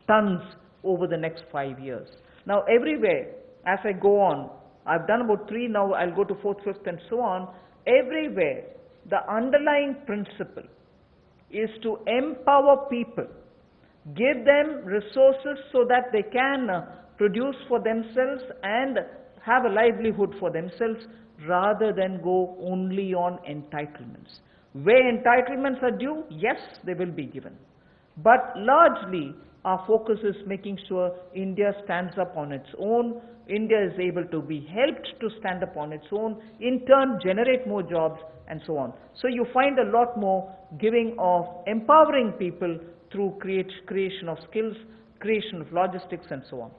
tons over the next 5 years. Now everywhere, as I go on, I've done about 3, now I'll go to 4th, 5th and so on. Everywhere, the underlying principle is to empower people, give them resources so that they can produce for themselves and have a livelihood for themselves, rather than go only on entitlements. Where entitlements are due, yes, they will be given. But largely, our focus is making sure India stands up on its own, India is able to be helped to stand up on its own, in turn generate more jobs and so on. So you find a lot more giving of empowering people through creation of skills, creation of logistics and so on.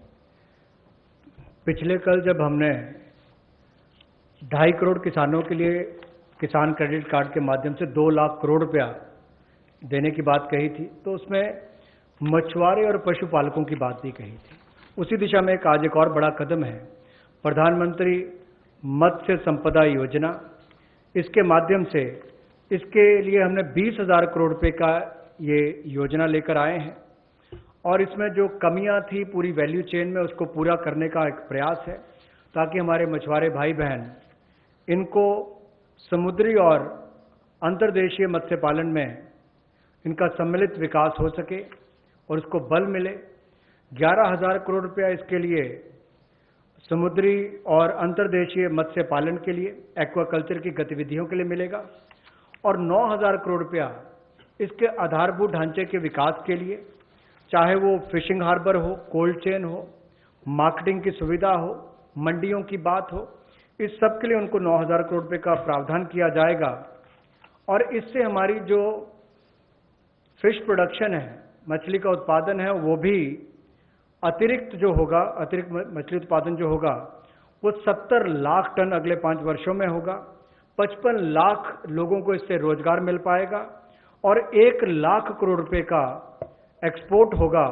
पिछले कल जब हमने 2.5 करोड़ किसानों के लिए किसान credit card के माध्यम से 2 लाख करोड़ रुपया देने की बात कही थी, तो उसमें मछुआरे और पशुपालकों की बात भी कही थी। उसी दिशा में आज एक और बड़ा कदम है, प्रधानमंत्री मत्स्य संपदा योजना। इसके माध्यम से इसके लिए हमने 20,000 करोड़ रुपए का ये योजना लेकर आए हैं और इसमें जो कमियां थी पूरी वैल्यू चेन में उसको पूरा करने का एक प्रयास है, ताकि हमारे मछुआरे भाई बहन इनको समुद्री और अंतर्देशीय मत्स्य पालन में इनका सम्मिलित विकास हो सके और उसको बल मिले। 11,000 करोड़ रुपया इसके लिए समुद्री और अंतर्देशीय मत्स्य पालन के लिए, एक्वाकल्चर की गतिविधियों के लिए मिलेगा और 9,000 करोड़ रुपया इसके आधारभूत ढांचे के विकास के लिए, चाहे वो फिशिंग हार्बर हो, कोल्ड चेन हो, मार्केटिंग की सुविधा हो, मंडियों की बात हो, इस सब के लिए उनको 9,000 करोड़ रुपए का प्रावधान किया जाएगा। और इससे हमारी जो फिश प्रोडक्शन है, मछली का उत्पादन है, वो भी अतिरिक्त मछली उत्पादन जो होगा वो 70 लाख टन अगले 5 वर्षों में होगा। 55 लाख लोगों को इससे रोजगार मिल पाएगा और 1 लाख करोड़ रुपए का एक्सपोर्ट होगा,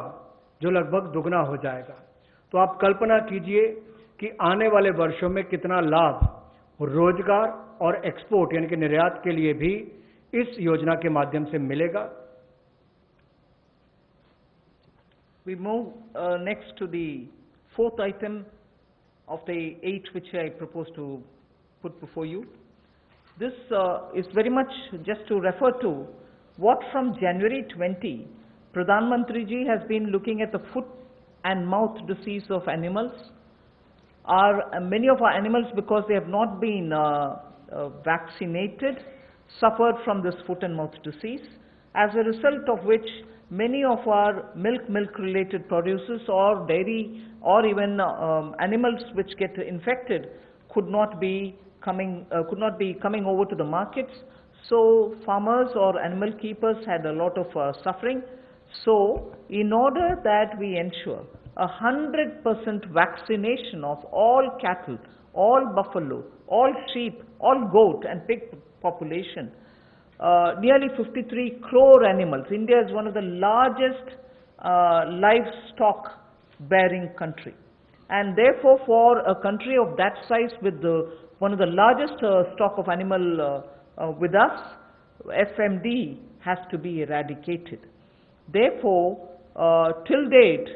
जो लगभग दुगना हो जाएगा। तो आप कल्पना कीजिए कि आने वाले वर्षों में कितना लाभ रोजगार और एक्सपोर्ट यानी कि निर्यात के लिए भी इस योजना के माध्यम से मिलेगा। We move next to the 4th item of the 8 which I propose to put before you. This is very much just to refer to what from January 20, Pradhan Mantri ji has been looking at the foot and mouth disease of animals. Many of our animals, because they have not been vaccinated, suffered from this foot and mouth disease, as a result of which many of our milk related producers or dairy or even animals which get infected could not be coming over to the markets. So farmers or animal keepers had a lot of suffering. So in order that we ensure 100% vaccination of all cattle, all buffalo, all sheep, all goat and pig population, nearly 53 crore animals. India is one of the largest livestock bearing country, and therefore for a country of that size with one of the largest stock of animal with us, FMD has to be eradicated. Therefore, till date,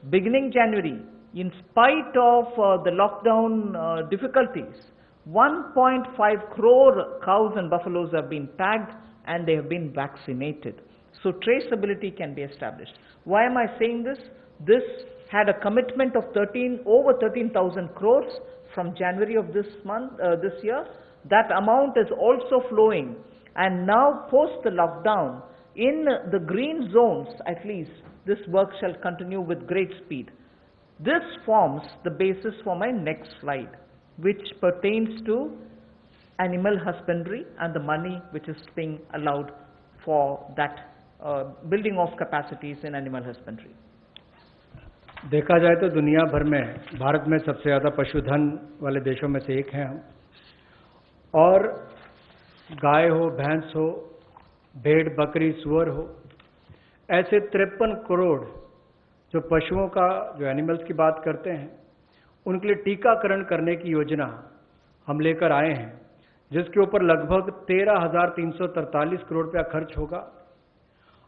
beginning January, in spite of the lockdown difficulties, 1.5 crore cows and buffaloes have been tagged and they have been vaccinated. So traceability can be established. Why am I saying this? This had a commitment of over 13,000 crores from January of this year. That amount is also flowing, and now post the lockdown, in the green zones at least, this work shall continue with great speed. This forms the basis for my next slide, which pertains to animal husbandry and the money which is being allowed for that building of capacities in animal husbandry. देखा जाए तो दुनिया भर में भारत में सबसे ज़्यादा पशुधन वाले देशों में से एक हैं हम, और गाय हो, भैंस हो, भेड़, बकरी, सुअर हो, ऐसे 53 करोड़ जो पशुओं का, जो एनिमल्स की बात करते हैं, उनके लिए टीकाकरण करने की योजना हम लेकर आए हैं, जिसके ऊपर लगभग 13,343 करोड़ रुपया खर्च होगा।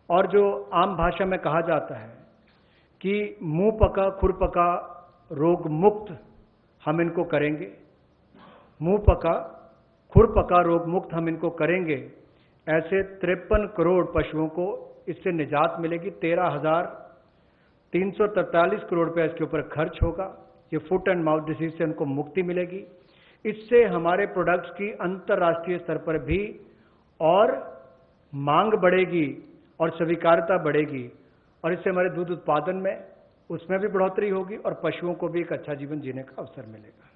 और जो आम भाषा में कहा जाता है कि मुंह पका खुर पका रोग मुक्त हम इनको करेंगे, मुंह पका खुर पका रोग मुक्त हम इनको करेंगे। ऐसे 53 करोड़ पशुओं को इससे निजात मिलेगी। 13,343 करोड़ रुपया इसके ऊपर खर्च होगा। ये फुट एंड माउथ डिसीज से उनको मुक्ति मिलेगी। इससे हमारे प्रोडक्ट्स की अंतर्राष्ट्रीय स्तर पर भी और मांग बढ़ेगी और स्वीकार्यता बढ़ेगी, और इससे हमारे दूध उत्पादन में उसमें भी बढ़ोतरी होगी और पशुओं को भी एक अच्छा जीवन जीने का अवसर मिलेगा।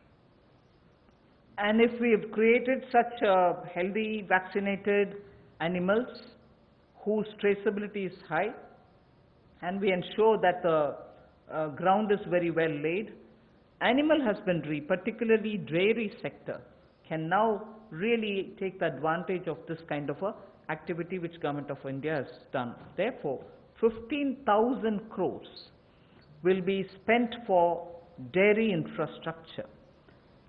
And if we have created such healthy, vaccinated animals whose traceability is high, and we ensure that the ground is very well laid, animal husbandry, particularly dairy sector, can now really take the advantage of this kind of a activity which Government of India has done. Therefore, 15,000 crores will be spent for dairy infrastructure.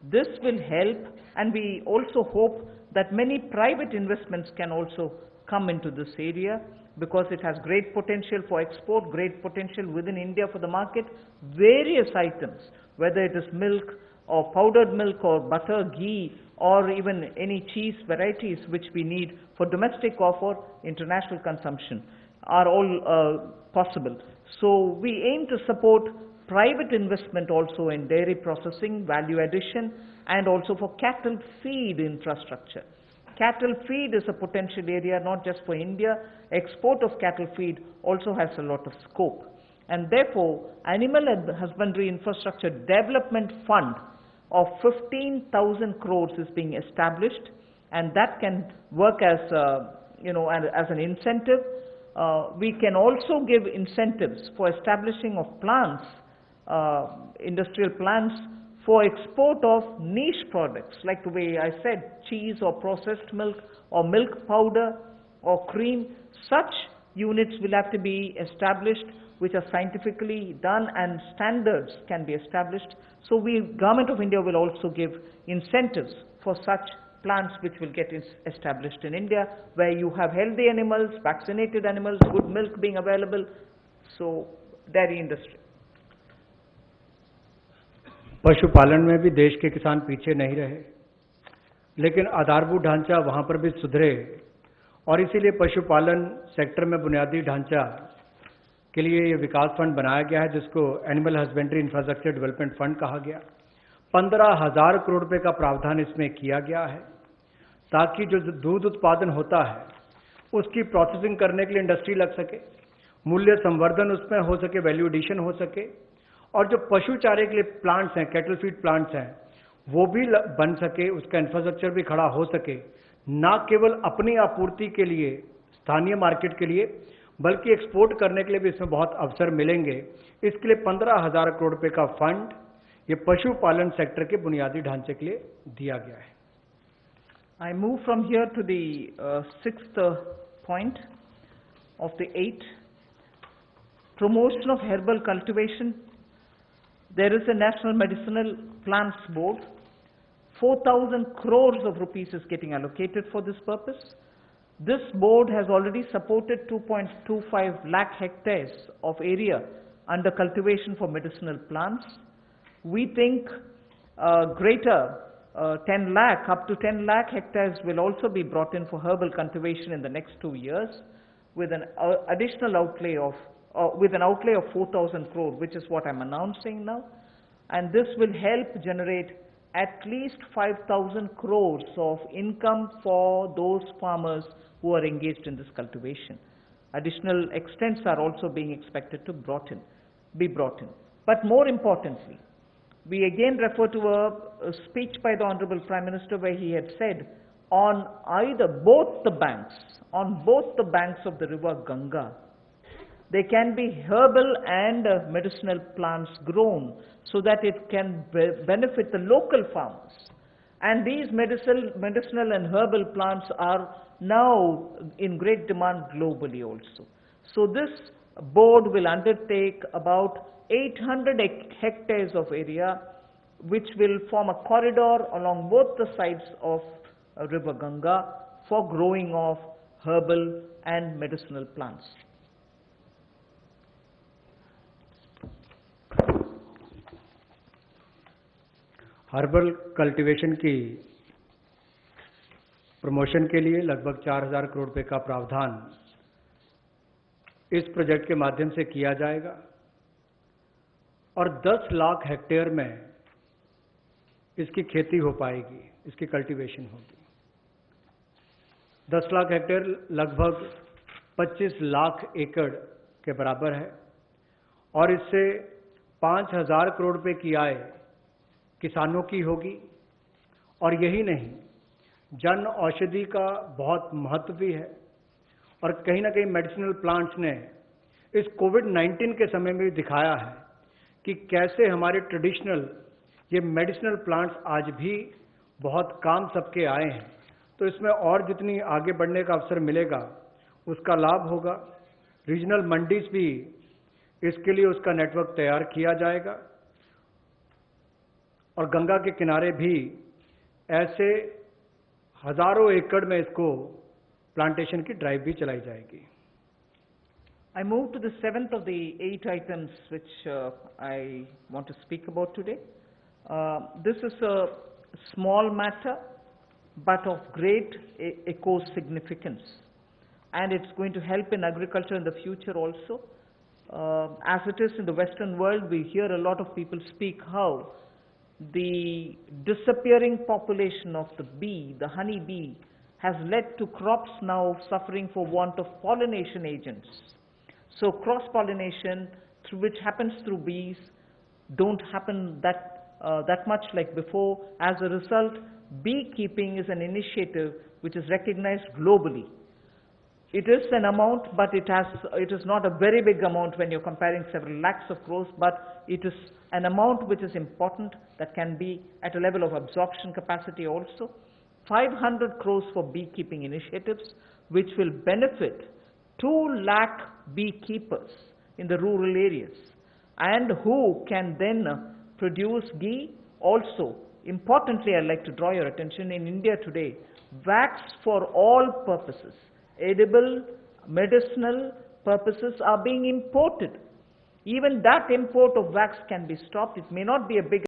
This will help, and we also hope that many private investments can also come into this area, because it has great potential for export, great potential within India for the market. Various items, whether it is milk or powdered milk or butter, ghee, or even any cheese varieties which we need for domestic or for international consumption, are all possible. So we aim to support private investment also in dairy processing, value addition, and also for cattle feed infrastructure. Cattle feed is a potential area not just for India. Export of cattle feed also has a lot of scope. And therefore, Animal Husbandry Infrastructure Development Fund of 15,000 crores is being established, and that can work as, as an incentive. We can also give incentives for establishing of plants, industrial plants for export of niche products, like the way I said, cheese or processed milk or milk powder or cream. Such units will have to be established which are scientifically done, and standards can be established. So Government of India will also give incentives for such plants which will get established in India, where you have healthy animals, vaccinated animals, good milk being available. So dairy industry. पशुपालन में भी देश के किसान पीछे नहीं रहे, लेकिन आधारभूत ढांचा वहां पर भी सुधरे, और इसीलिए पशुपालन सेक्टर में बुनियादी ढांचा के लिए ये विकास फंड बनाया गया है, जिसको animal husbandry infrastructure development fund कहा गया। 15,000 करोड़ रुपए का प्रावधान इसमें किया गया है, ताकि जो दूध उत्पादन होता है उसकी प्रोसेसिंग करने के लिए इंडस्ट्री लग सके, मूल्य संवर्धन उसमें हो सके, वैल्यू एडिशन हो सके, और जो पशु चारे के लिए प्लांट्स हैं, कैटल फीड प्लांट्स हैं, वो भी बन सके, उसका इंफ्रास्ट्रक्चर भी खड़ा हो सके, ना केवल अपनी आपूर्ति के लिए, स्थानीय मार्केट के लिए, बल्कि एक्सपोर्ट करने के लिए भी इसमें बहुत अवसर मिलेंगे। इसके लिए 15,000 करोड़ रुपए का फंड ये पशुपालन सेक्टर के बुनियादी ढांचे के लिए दिया गया है। I move from here to the sixth point of the 8. Promotion of herbal cultivation. There is a National Medicinal Plants Board. 4,000 crores of rupees is getting allocated for this purpose. This board has already supported 2.25 lakh hectares of area under cultivation for medicinal plants. We think greater 10 lakh, up to 10 lakh hectares will also be brought in for herbal cultivation in the next 2 years, with an additional outlay of, with an outlay of 4,000 crore, which is what I'm announcing now. And this will help generate at least 5,000 crores of income for those farmers who are engaged in this cultivation. Additional extents are also being expected to be brought in. But more importantly, we again refer to a speech by the Honorable Prime Minister, where he had said, on both the banks of the river Ganga, there can be herbal and medicinal plants grown, so that it can benefit the local farmers. And these medicinal and herbal plants are now in great demand globally also. So this board will undertake about 800 hectares of area, which will form a corridor along both the sides of river Ganga for growing of herbal and medicinal plants. Herbal cultivation की promotion के लिए लगभग 4,000 करोड़ रुपए का प्रावधान इस project के माध्यम से किया जाएगा और 10 लाख हेक्टेयर में इसकी खेती हो पाएगी, इसकी कल्टीवेशन होगी। 10 लाख हेक्टेयर लगभग 25 लाख एकड़ के बराबर है और इससे 5,000 करोड़ रुपए की आय किसानों की होगी। और यही नहीं, जन औषधि का बहुत महत्व भी है और कहीं ना कहीं मेडिसिनल प्लांट्स ने इस कोविड-19 के समय में भी दिखाया है कि कैसे हमारे ट्रेडिशनल ये मेडिसिनल प्लांट्स आज भी बहुत काम सबके आए हैं। तो इसमें और जितनी आगे बढ़ने का अवसर मिलेगा उसका लाभ होगा। रीजनल मंडीज भी इसके लिए उसका नेटवर्क तैयार किया जाएगा और गंगा के किनारे भी ऐसे हजारों एकड़ में इसको प्लांटेशन की ड्राइव भी चलाई जाएगी। I move to the seventh of the 8 items which I want to speak about today. This is a small matter but of great eco significance, and it's going to help in agriculture in the future also. As it is in the Western world, we hear a lot of people speak how the disappearing population of the bee, the honey bee, has led to crops now suffering for want of pollination agents. So cross-pollination, which happens through bees, don't happen that much like before. As a result, beekeeping is an initiative which is recognized globally. It is an amount, but it is not a very big amount when you're comparing several lakhs of crores, but it is an amount which is important, that can be at a level of absorption capacity also. 500 crores for beekeeping initiatives, which will benefit 2 lakh beekeepers in the rural areas, and who can then produce ghee. Also, importantly, I'd like to draw your attention, in India today, wax for all purposes, edible, medicinal purposes, are being imported. Even that import of wax can be stopped. It may not be a big